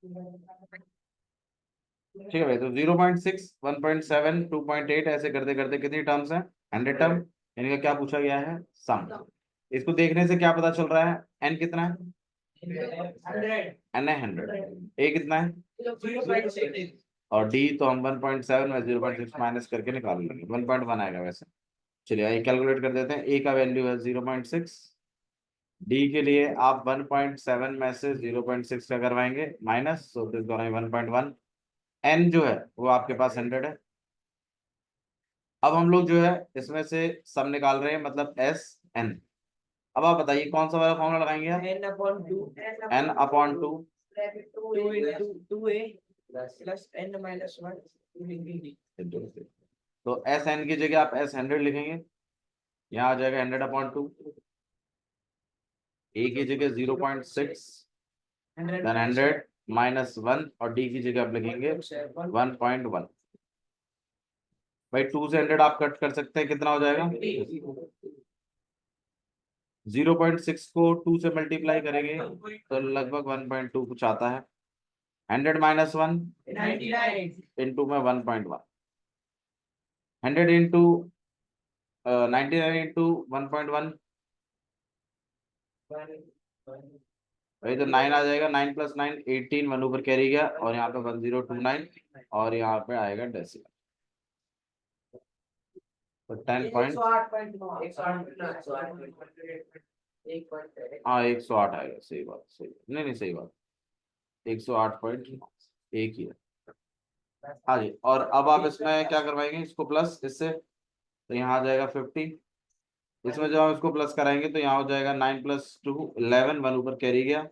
ठीक है भाई, तो 0.6, 1.7, 2.8 ऐसे करते करते कितनी टर्म्स हैं? 100 टर्म। यानी कि क्या पूछा गया है? सम। इसको देखने से क्या पता चल रहा है? एन कितना है? एन है 100। ए कितना है? और डी तो हम 1.7 में 0.6 माइनस करके निकाल लेंगे, 1.1 आएगा वैसे। चलिए आइए कैलकुलेट कर देते हैं। ए का वैल्यू है 0.6, डी के लिए आप 1.7 में से 0.6 का करवाएंगे minus, so this gonna 1.1। N जो है वो आपके पास 100 है। अब हम लोग जो है इसमें से सम निकाल रहे हैं, मतलब एस एन। अब आप बताइए कौन सा वाला फॉर्मूला लगाएंगे आप? n/2 तो एस एन की जगह आप एस 100 लिखेंगे, यहाँ आ जाएगा 100/2। ए की जगह 0.6, देन 100 -1, और डी की जगह आप लिखेंगे 1.1। भाई 2 से 100 आप कट कर सकते हैं, कितना हो जाएगा? 0.6 को 2 से मल्टीप्लाई करेंगे तो लगभग 1.2 कुछ आता है। 100 -1 इंटू में 1.1, 100 इंटू 99 इंटू 1.1, वही तो 9 आ जाएगा। 9 + 9 18, 1 ऊपर कैरी गया, और यहाँ पे 1029, और यहाँ पे आएगा डेसिमल, तो 10 पॉइंट, हाँ 108 आएगा। सही बात, सही, नहीं नहीं सही बात, 108 एक ही है। हाँ जी, और अब आप इसमें क्या करवाएंगे? इसको प्लस इससे, तो यहाँ आ जाएगा 50। इसमें जब हम इसको प्लस कराएंगे तो यहाँ हो जाएगा 9 + 2 11, 1 ऊपर कैरी गया,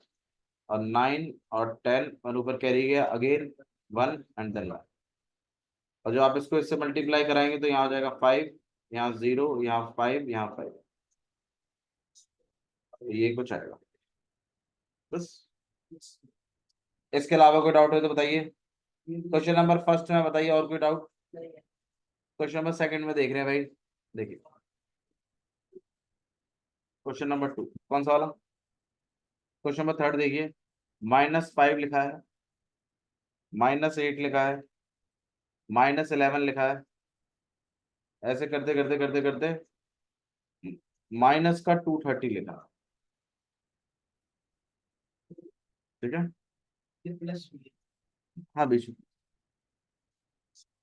और 9 और 10, 1 ऊपर कैरी गया अगेन, 1 एंड देन 1। और जो आप इसको इससे मल्टीप्लाई कराएंगे तो यहाँ हो जाएगा 5, यहाँ 0, यहाँ 5, यहाँ 5, ये कुछ आएगा बस। इसके अलावा कोई डाउट है तो बताइए। क्वेश्चन नंबर फर्स्ट में बताइए, और कोई डाउट? क्वेश्चन नंबर सेकंड में देख रहे हैं भाई, देखिए क्वेश्चन नंबर 2 कौन सा वाला? क्वेश्चन नंबर थर्ड देखिए, -5 लिखा है, -8 लिखा है, -11 लिखा है, ऐसे करते करते करते करते माइनस का 230 लिखा है। ठीक है, हाँ बीच में।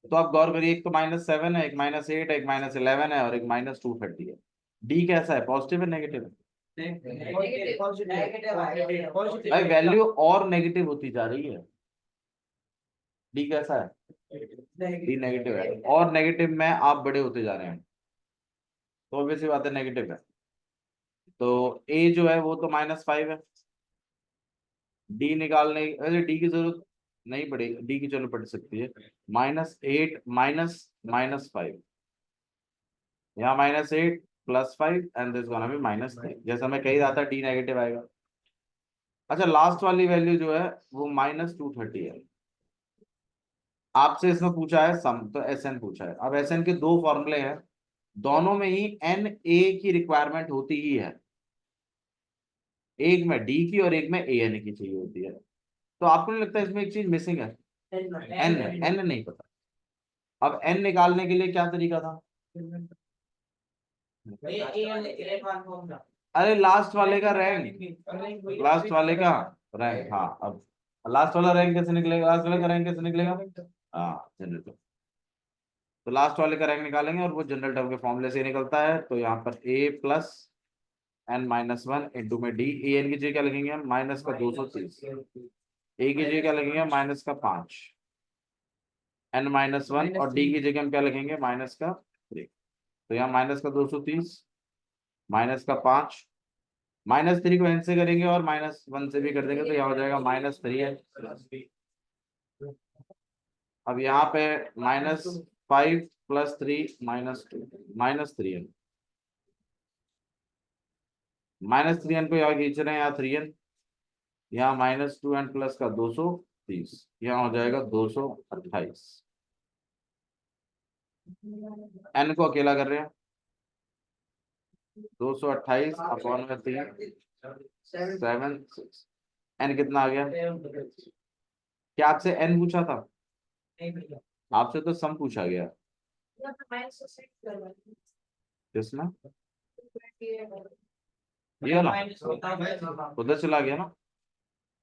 तो आप गौर करिए, एक तो -7 है, एक -8 है, एक -11 है, और एक -230 है। डी कैसा है? पॉजिटिव है नेगेटिव है? भाई वैल्यू और नेगेटिव होती जा रही है। डी कैसा है? डी नेगेटिव है, और नेगेटिव में आप बड़े होते जा रहे हैं, तो ऑब्वियस सी बात है नेगेटिव है। तो ए जो है वो तो -5 है। डी निकालने, अरे डी की जरूरत नहीं पड़ेगी, डी की चलो पड़ सकती है। -8 -5, यहाँ -8 +5 एंड दिस गोना बी -3, जैसा मैं कही रहा था डी नेगेटिव आएगा। अच्छा, लास्ट वाली वैल्यू जो है वो -230 है। आपसे इसमें पूछा है सम, तो एस एन पूछा है। अब एस एन के दो फॉर्मूले हैं, दोनों में ही एन ए की रिक्वायरमेंट होती ही है, एक में डी की और एक में ए एन की चाहिए होती है। तो आपको नहीं लगता इसमें एक चीज मिसिंग है? एन है, एन नहीं पता। अब एन निकालने के लिए क्या तरीका था? अरे लास्ट वाले का रैंक, लास्ट वाले का रैंक, हाँ। अब लास्ट वाला रैंक कैसे निकलेगा? लास्ट वाले का रैंक कैसे निकलेगा? हाँ जनरल। तो लास्ट वाले का रैंक निकालेंगे, और वो जनरल टर्म के फॉर्मूले से ही निकलता है। तो यहाँ पर a + n - 1 इंटू में डी। ए एन की जगह क्या लगेंगे हम? माइनस का 230। ए की जगह क्या लगेंगे? -5, n - 1, और डी की जगह हम क्या लिखेंगे? -3। तो यहाँ -230, -5, -3 को n से करेंगे और -1 से भी कर देंगे, तो यहाँ हो जाएगा -3 है। अब यहाँ पे -5 + 3 -2, -3 है। -3n को यहाँ खींच रहे हैं, यहाँ 3n, यहाँ -2n प्लस का 230, यहाँ हो जाएगा 228। n को अकेला कर रहे हैं, 228/3 7 6। n कितना आ गया? क्या आपसे एन पूछा था? आपसे तो सम पूछा गया। किसमें? ये वाला उधर चला गया ना,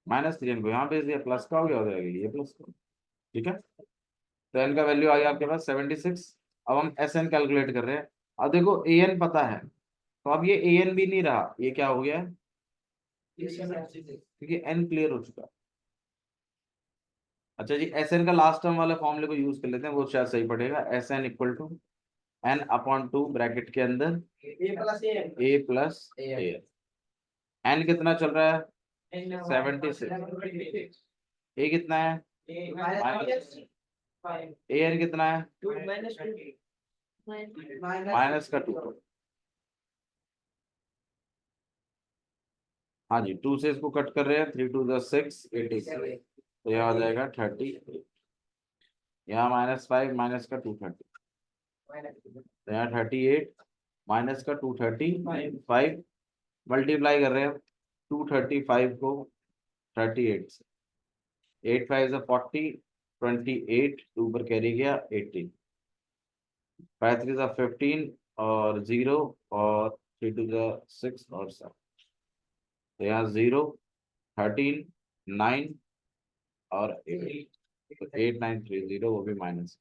-3 को यहाँ भेज दिया, प्लस का हो गया, हो जाएगा ये प्लस का। ठीक है, तो एन का वैल्यू आ गया आपके पास 76। अब हम एस एन कैलकुलेट कर रहे हैं। अब देखो ए एन पता है, तो अब ये ए एन भी नहीं रहा, ये क्या हो गया है, क्योंकि एन क्लियर हो चुका है। अच्छा जी, एस एन का लास्ट टर्म वाले फॉर्मूले को यूज कर लेते हैं, वो शायद सही पड़ेगा। S N equal to N upon 2 bracket के अंदर ए प्लस ए। एन कितना चल रहा है? 76। ए कितना है? ए एन कितना है? माइनस का 2। हाँ जी, 2 से इसको कट कर रहे हैं, 3 2 6 86, तो यह आ जाएगा 30। यहाँ -5 माइनस का 230, तो यहाँ 38 माइनस का 235, मल्टीप्लाई कर रहे हैं 235 को 38 से। 8 5 40, 28, 2 पर कैरी गया 18, 5 3 15 और 0 और 3 2 6 और 7, तो यहाँ 0 13 9 और 8, तो 8930 वो भी माइनस।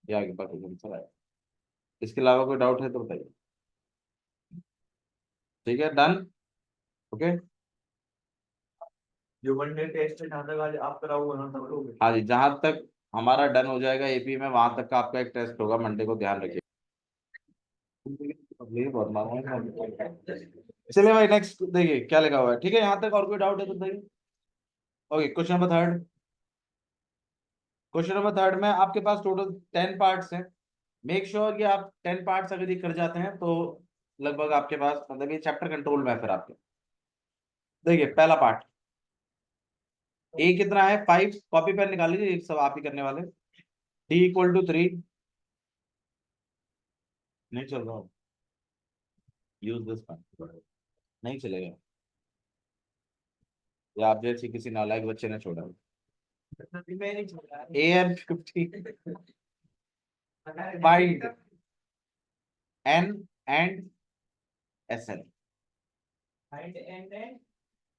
ये आगे बात आंसर आया। इसके अलावा कोई डाउट है तो बताइए। ठीक है, डन। ओके, जो मंडे टेस्ट जहाँ तक आज आप कराओगे ना तब लोगे। हाँ जी, जहां तक हमारा डन हो जाएगा एपी में, वहां तक का आपका एक टेस्ट होगा मंडे को, ध्यान रखिए। बहुत मारा है। चलिए भाई, नेक्स्ट देखिए क्या लिखा हुआ है। ठीक है, यहाँ तक और कोई डाउट है तो बताइए। Okay, question number 3। Question number 3 में आपके पास टोटल 10 पार्ट्स हैं। मेक श्योर कि आप 10 पार्ट्स अगर ये कर जाते हैं तो लगभग आपके पास, मतलब ये चैप्टर कंट्रोल में है फिर आपके। देखिए पहला पार्ट, ए कितना है 5, कॉपी पेन निकाल लीजिए, सब आप ही करने वाले। डी इक्वल टू 3, नहीं चल रहा, यूज दिस पेन, नहीं चलेगा, या आप जैसे किसी नालायक बच्चे ने छोड़ा। A N 50, find N and S N.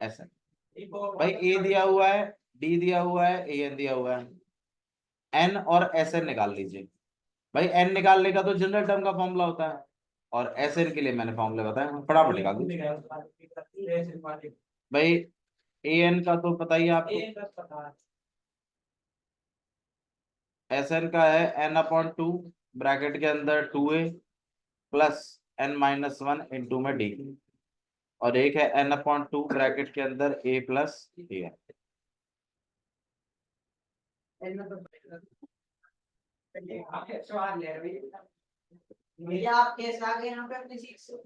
S N भाई, ए दिया हुआ है, डी दिया हुआ है, ए एन दिया हुआ है, एन और एस एन निकाल लीजिए। भाई एन निकालने का तो जनरल टर्म का फॉर्मूला होता है, और एस एन के लिए मैंने फॉर्मूला बताया, फटाफट निकाल दीजिए। भाई ए एन का तो पता ही है आपको, एस एन का है एन अपॉन 2 ब्रैकेट के अंदर 2a प्लस n-1 इंटू में डी, और एक है n अपॉन 2 ब्रैकेट के अंदर a प्लस ए।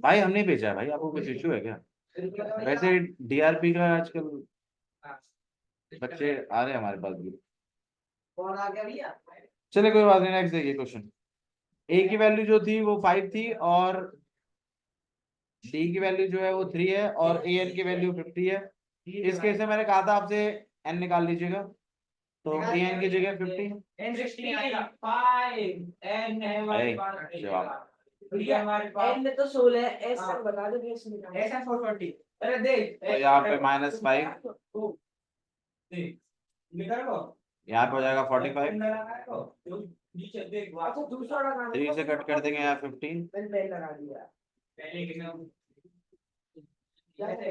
भाई हम नहीं भेजा है भाई, आपको कुछ इशू है क्या? वैसे डीआरपी का आजकल बच्चे आ रहे हैं हमारे पास भी। चलिए कोई बात नहीं, नेक्स्ट देखिए क्वेश्चन। ए की वैल्यू जो थी वो 5 थी, और डी की वैल्यू जो है वो 3 है, और ए एन की वैल्यू 50 है। इस केस में मैंने कहा था आपसे एन निकाल लीजिएगा, तो ए एन की जगह 50, जवाब एन तो 16 है, एस तक बता दो, एस 420। अरे देख, तो यहाँ पे -5, यहाँ पे हो जाएगा 45, अच्छा दूसरा लगा 3 से कट कर देंगे यहाँ 15, पहले लगा दिया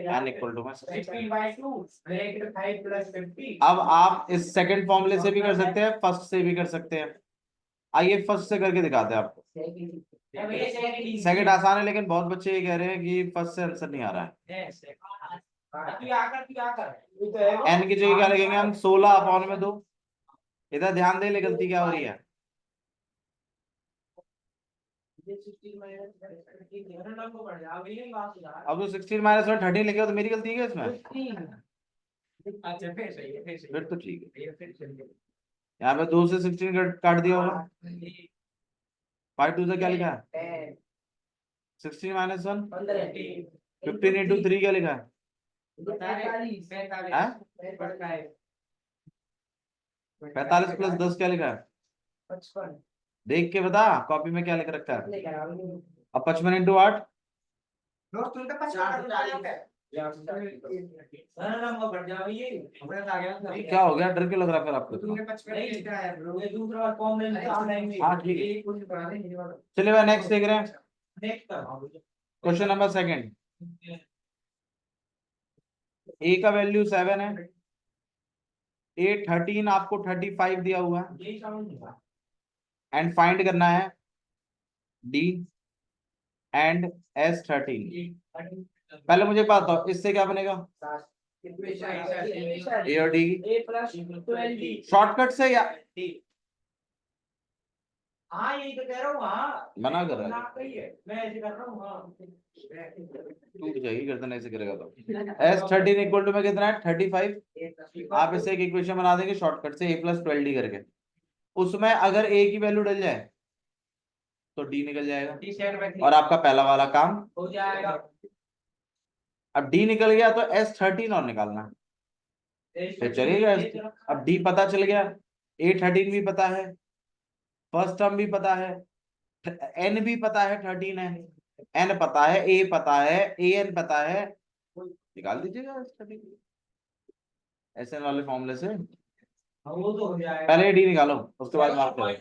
n इक्वल टू में 16/2 ब्रैकेट 5 प्लस 50। अब आप इस सेकंड फॉर्मूले से भी कर सकते हैं, फर्स्ट से भी कर सकते हैं। आइए फर्स्ट से करके दिखाते हैं आपको। सेकंड आसान है, लेकिन बहुत बच्चे ये कह रहे हैं कि फर्स्ट से आंसर नहीं आ रहा है। n की जगह क्या लिखेंगे हम? 16 अपॉन में 2। इधर ध्यान दे ले, गलती क्या हो रही है। अब तो 16 माइनस 1 13 लिखे हो, तो मेरी गलती है क्या इसमें? फिर तो ठीक है, यहाँ पे 2 से 16 काट दिया होगा। 5 2 से क्या लिखा है? 16 माइनस 1, 15 इंटू 3 क्या लिखा है? 45 हैं? 45 प्लस 10 क्या लिखा है? 55 देख के बता, कॉपी में क्या लिख रखा है? लेकर आओ। अब 55 इंटू 8, दोस्त तुम तो 55 बढ़ जाओ ये हमारे आ गया क्या हो गया? डर क्यों लग रहा है फिर आपको? तुमने 55 लेकर आया ब्रो ये दूसरा बार फॉर्म में नहीं हाँ ठीक है, ये कुछ बना नहीं वाला चलिए भाई नेक्स्ट देख रहे हैं। नेक्स्ट क्वेश्चन नंबर सेकंड, ए का वैल्यू 7 है, ए 13 आपको 35 दिया हुआ है, यही समझ नहीं था एंड फाइंड करना है डी एंड एस 13। पहले मुझे बात बताओ, इससे क्या बनेगा? ए और डी की a plus 20 शॉर्टकट से या हाँ यही तो कह रहा हूँ हाँ मना कर रहा है? ना कही है मैं ऐसे कर रहा हूँ हाँ टूट जाएगी गर्दन ऐसे करेगा तो। एस 13 इक्वल टू में कितना है? 35। आप इससे एक इक्वेशन बना देंगे शॉर्टकट से, ए प्लस 12 डी करके। उसमें अगर ए की वैल्यू डल जाए तो डी निकल जाएगा और आपका पहला वाला काम हो जाएगा। अब डी निकल गया तो एस 13 और निकालना है, फिर चलेगा। अब डी पता चल गया, ए 13 भी पता है, फर्स्ट टर्म भी पता है, एन भी पता है, 13 है, एन पता है, ए पता है, ए एन पता है, निकाल दीजिएगा एस 13 एस एन वाले फॉर्मूले से। वो तो हो जाएगा पहले डी निकालो उसके बाद मार्क करें।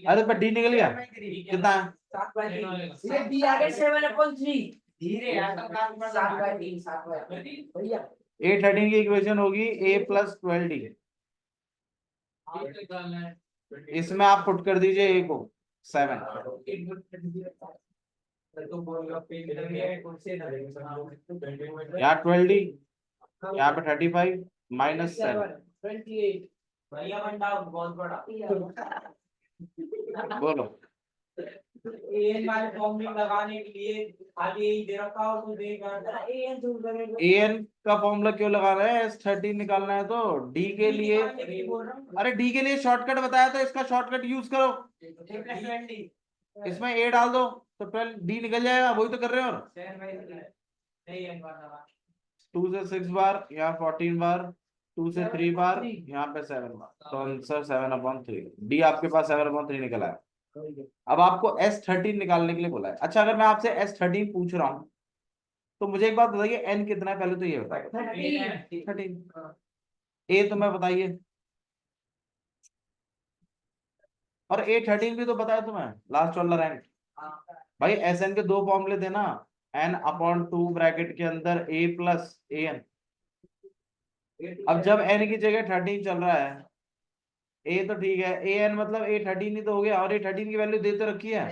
अरे पर डी निकल गया, कितना है? ये डी आ गया 7/3 धीरे यार तो काम कर 7/3 7/3 भैया ए 13 की इक्वेशन होगी ए प्लस 12 डी। इसमें आप पुट कर दीजिए ए को 7, तो बोल पे यहाँ 12 डी, यहाँ पे 35 माइनस 7। 28 भैया वन डाउन बहुत बड़ा बोलो एन वाले फॉर्मूले लगाने के लिए आगे यही दे रखा हो तो देगा एन दूर करेगा ए एन का फॉर्मूला क्यों लगा रहे हैं? एस 13 निकालना है तो डी के लिए। अरे डी के लिए शॉर्टकट बताया था, इसका शॉर्टकट यूज करो, इसमें ए डाल दो तो 12 डी निकल जाएगा। वही तो कर रहे हो। और 2 से 6 बार, यहाँ 14 बार, 2 से 3 बार, यहाँ पे 7 बार, तो आंसर 7/3। डी आपके पास 7/3 निकला है। अब आपको S13 निकालने के लिए बोला है। अच्छा अगर मैं आपसे S13 पूछ रहा हूँ तो मुझे एक बात बताइए, n कितना है पहले तो ये बताइए। 13। ए तो मैं बताइए, और A13 भी तो बताया तुम्हें, लास्ट वाला रैंक। भाई SN के दो फॉर्मूले थे ना, n/2 ब्रैकेट के अंदर a प्लस an। अब जब n की जगह 13 चल रहा है, ए तो ठीक है, an मतलब A13 ही तो हो गया, और A13 की वैल्यू दे तो रखी है,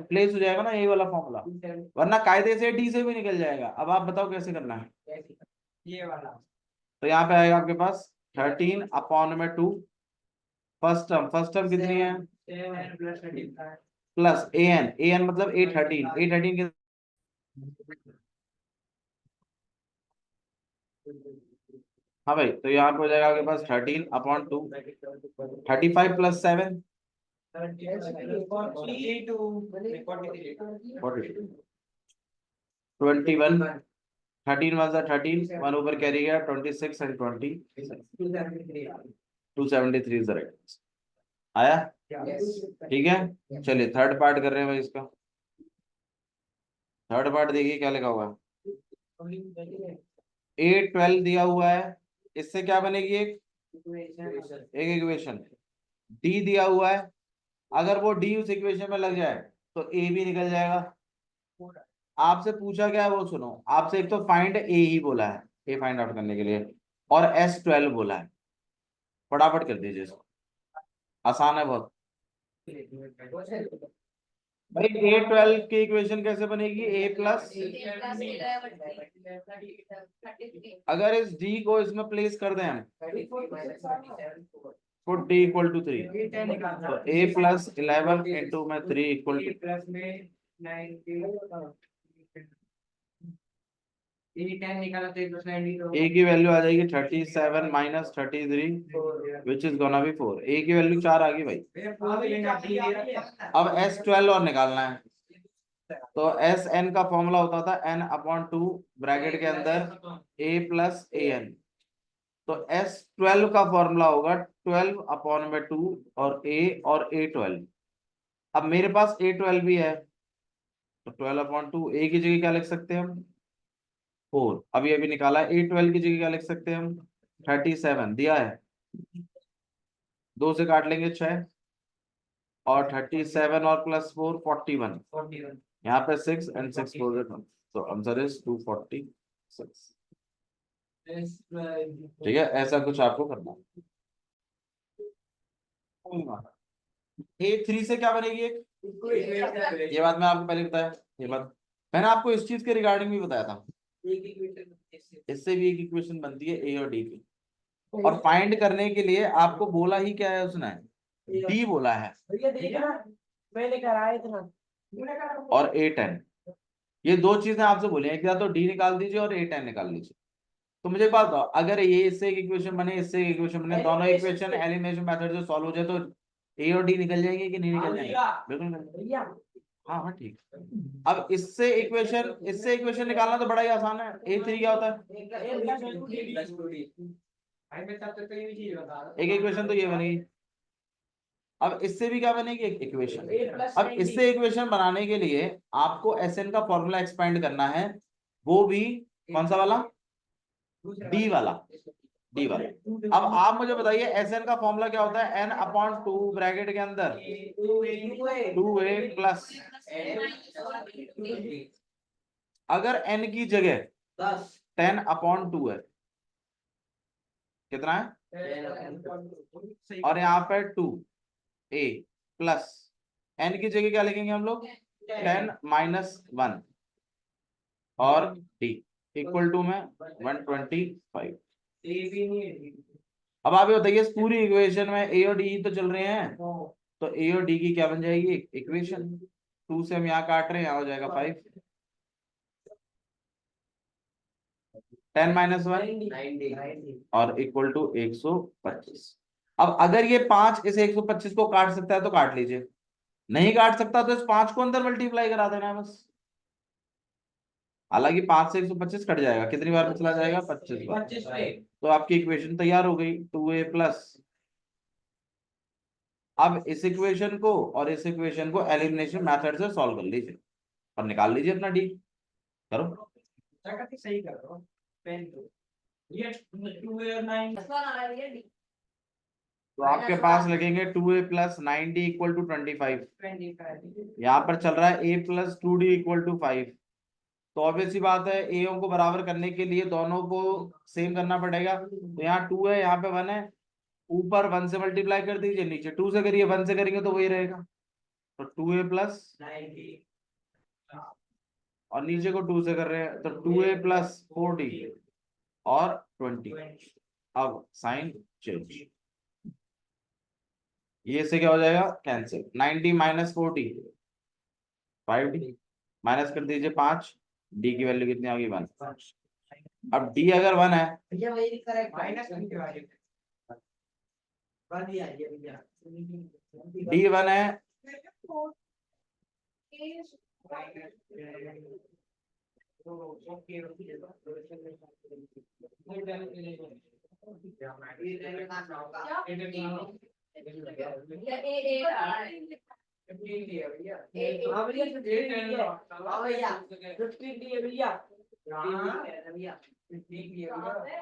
प्लेस हो जाएगा ना ये वाला फॉर्मूला, वरना कायदे से डी से भी निकल जाएगा। अब आप बताओ कैसे करना है? ये वाला तो यहाँ पे आएगा आपके पास 13/2 फर्स्ट टर्म कितनी है? प्लस an मतलब A13 के हाँ भाई, तो यहाँ पे हो जाएगा आपके पास 13/2, 35 प्लस 7 21, 13 was 13, 1 ऊपर कैरी गया, 26 एंड 20, 273 इज द राइट आया। ठीक है, चलिए थर्ड पार्ट कर रहे हैं भाई इसका। थर्ड पार्ट देखिए क्या लिखा हुआ है। A12 दिया हुआ है, इससे क्या बनेगी? एक इक्वेशन। डी दिया हुआ है, अगर वो डी उस इक्वेशन में लग जाए तो ए भी निकल जाएगा। आपसे पूछा क्या है वो सुनो, आपसे एक तो फाइंड ए ही बोला है, ए फाइंड आउट करने के लिए, और S12 बोला है। फटाफट कर दीजिए इसको, आसान है बहुत। भाई A12 की इक्वेशन कैसे बनेगी? ए प्लस, अगर इस डी को इसमें प्लेस कर दें हम, पुट डी इक्वल टू 3, तो ए प्लस 11 इंटू में 3 इक्वल टू ए की वैल्यू आ जाएगी 37 minus 33 which is gonna be 4। ए की वैल्यू 4 आ गई भाई। अब S12 और निकालना है, तो एस एन का फॉर्मूला होता था एन अपॉन टू ब्रैकेट के अंदर ए प्लस ए एन। तो एस 12 का फॉर्मूला होगा 12 अपॉन में 2 और ए 12। अब मेरे पास ए 12 भी है, तो 12 अपॉन 2 ए की जगह क्या लिख सकते हैं हम 4। अभी निकाला ए 12 की जगह क्या लिख सकते हैं हम 37 दिया है, 2 से काट लेंगे 6 और 37 और प्लस 4 41। 41 यहाँ पे 6 एंड 6 4 तो आंसर इज 246। ठीक है, ऐसा कुछ आपको करना है। A3 से क्या बनेगी एक, ये बात मैं आपको पहले बताया, ये बात मैंने आपको इस चीज के रिगार्डिंग भी बताया था। इससे भी एक इक्वेशन बनती है ए और डी की, और फाइंड करने के लिए आपको बोला ही क्या है उसने, डी बोला है मैंने कराया इतना और A10। ये दो चीजें आपसे बोली हैं, एक या तो डी निकाल दीजिए और A10 निकाल लीजिए। तो मुझे एक बात बताओ, अगर ये इससे एक इक्वेशन बने, इससे एक इक्वेशन बने, दोनों इक्वेशन एलिमिनेशन मेथड से सॉल्व हो जाए, तो ए और डी निकल जाएंगे कि नहीं निकल जाएंगे? बिल्कुल निकल जाएंगे। हाँ हाँ ठीक। अब इससे इक्वेशन निकालना तो बड़ा ही आसान है। A3 क्या होता है, एक इक्वेशन तो ये बनेगी। अब इससे भी क्या बनेगी, एक इक्वेशन। अब इससे इक्वेशन बनाने के लिए आपको एसएन का फॉर्मूला एक्सपेंड करना है, वो भी कौन सा वाला, डी वाला, डी वाला। अब आप मुझे बताइए एसएन का फॉर्मूला क्या होता है, एन अपॉन 2 ब्रैकेट के अंदर 2a प्लस, अगर एन की जगह 10 अपॉन 2 है, कितना है, और यहाँ पे 2a प्लस एन की जगह क्या लिखेंगे हम लोग 10 माइनस 1 और डी इक्वल टू में 125। अब आप ये बताइए इस पूरी इक्वेशन में ए और डी तो चल रहे हैं, तो ए और डी की क्या बन जाएगी इक्वेशन। 2 से हम यहाँ काट रहे हैं, यहाँ हो जाएगा 5, 10 माइनस 1 और इक्वल टू 125। अब अगर ये 5 इस 125 को काट सकता है तो काट लीजिए, नहीं काट सकता तो इस 5 को अंदर मल्टीप्लाई करा देना है बस। हालांकि 5 से 125 कट जाएगा, कितनी बार में चला जाएगा 25 बार। तो आपकी इक्वेशन तैयार हो गई 2a प्लस। अब इस इक्वेशन को और इस इक्वेशन को एलिमिनेशन मेथड से सॉल्व कर लीजिए और निकाल लीजिए अपना डी। करो सही कर रहा हूँ। ये 2 और 9 तो आपके पास लगेंगे 2a plus 9d equal to 25। यहाँ पर चल रहा है a plus 2d equal to 5। तो ऑब्वियस सी बात है ए को बराबर करने के लिए दोनों को सेम करना पड़ेगा। तो यहाँ 2 है, यहाँ पे 1 है, ऊपर 1 से मल्टीप्लाई कर दीजिए, नीचे 2 से करिए, 1 से करेंगे तो वही रहेगा। तो 2a प्लस, और नीचे को 2 से कर रहे हैं तो 2a प्लस 4d और 20। अब साइन चेंज, ये से क्या हो जाएगा कैंसिल, 90 माइनस 40 5d, माइनस कर दीजिए 5, डी की वैल्यू कितनी आ गई 1। अब डी अगर 1 है, डी 1 है,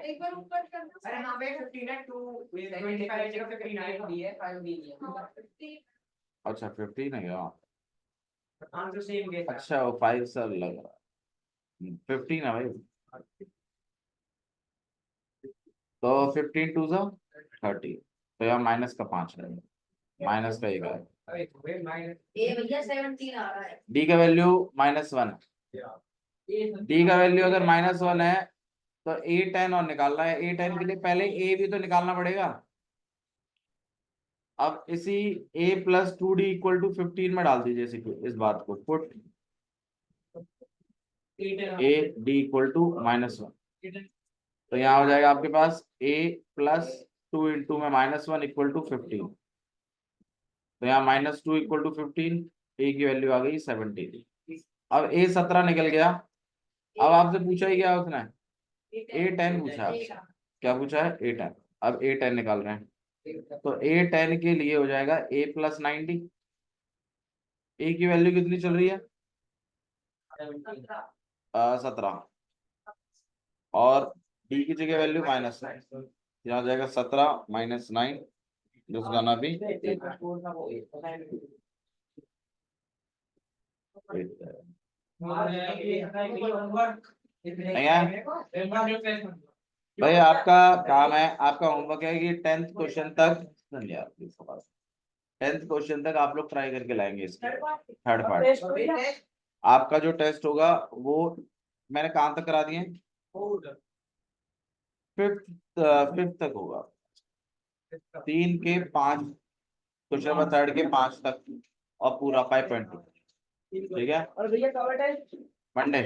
एक बार ऊपर कर दो। अरे हाँ भाई 15 है 25 जगह 59 दी है 5 दी है। अच्छा 15 है क्या, आंसर सेम है। अच्छा वो 5 से लग रहा है 15 है भाई। तो 15 टू 30, तो यहाँ माइनस का 5 है, माइनस का 1 है, ये भैया 17 आ रहा है। डी का वैल्यू -1, डी का वैल्यू अगर -1 है तो A10 और निकालना है। A10 के लिए पहले ए भी तो निकालना पड़ेगा। अब इसी a plus 2d equal to 15 में डाल दीजिए इस बात को, put a d equal to -1। तो यहाँ हो जाएगा आपके पास a प्लस 2 इंटू में -1 इक्वल टू 15। तो यहाँ -2 इक्वल टू 15, a की वैल्यू आ गई 17। अब A17 निकल गया। अब आपसे पूछा ही क्या उसने, A10 पूछा आपसे। क्या पूछा है? A10। अब A10 निकाल रहे हैं, तो A10 के लिए हो जाएगा A+90। A की वैल्यू कितनी चल रही है? 17। और D की जगह वैल्यू -9, यहाँ जाएगा 17 -9, जिस गाना भी नहीं है। भाई आपका काम है, आपका होमवर्क है कि 10th क्वेश्चन तक, 10th क्वेश्चन तक आप लोग ट्राई करके लाएंगे इसके थर्ड पार्ट। आपका जो टेस्ट होगा वो मैंने कहाँ तक करा दिए? 5th तक होगा। 3 के 5 क्वेश्चन नंबर 3 के 5 तक, और पूरा 5.2। ठीक है, और भैया कवर टेस्ट मंडे।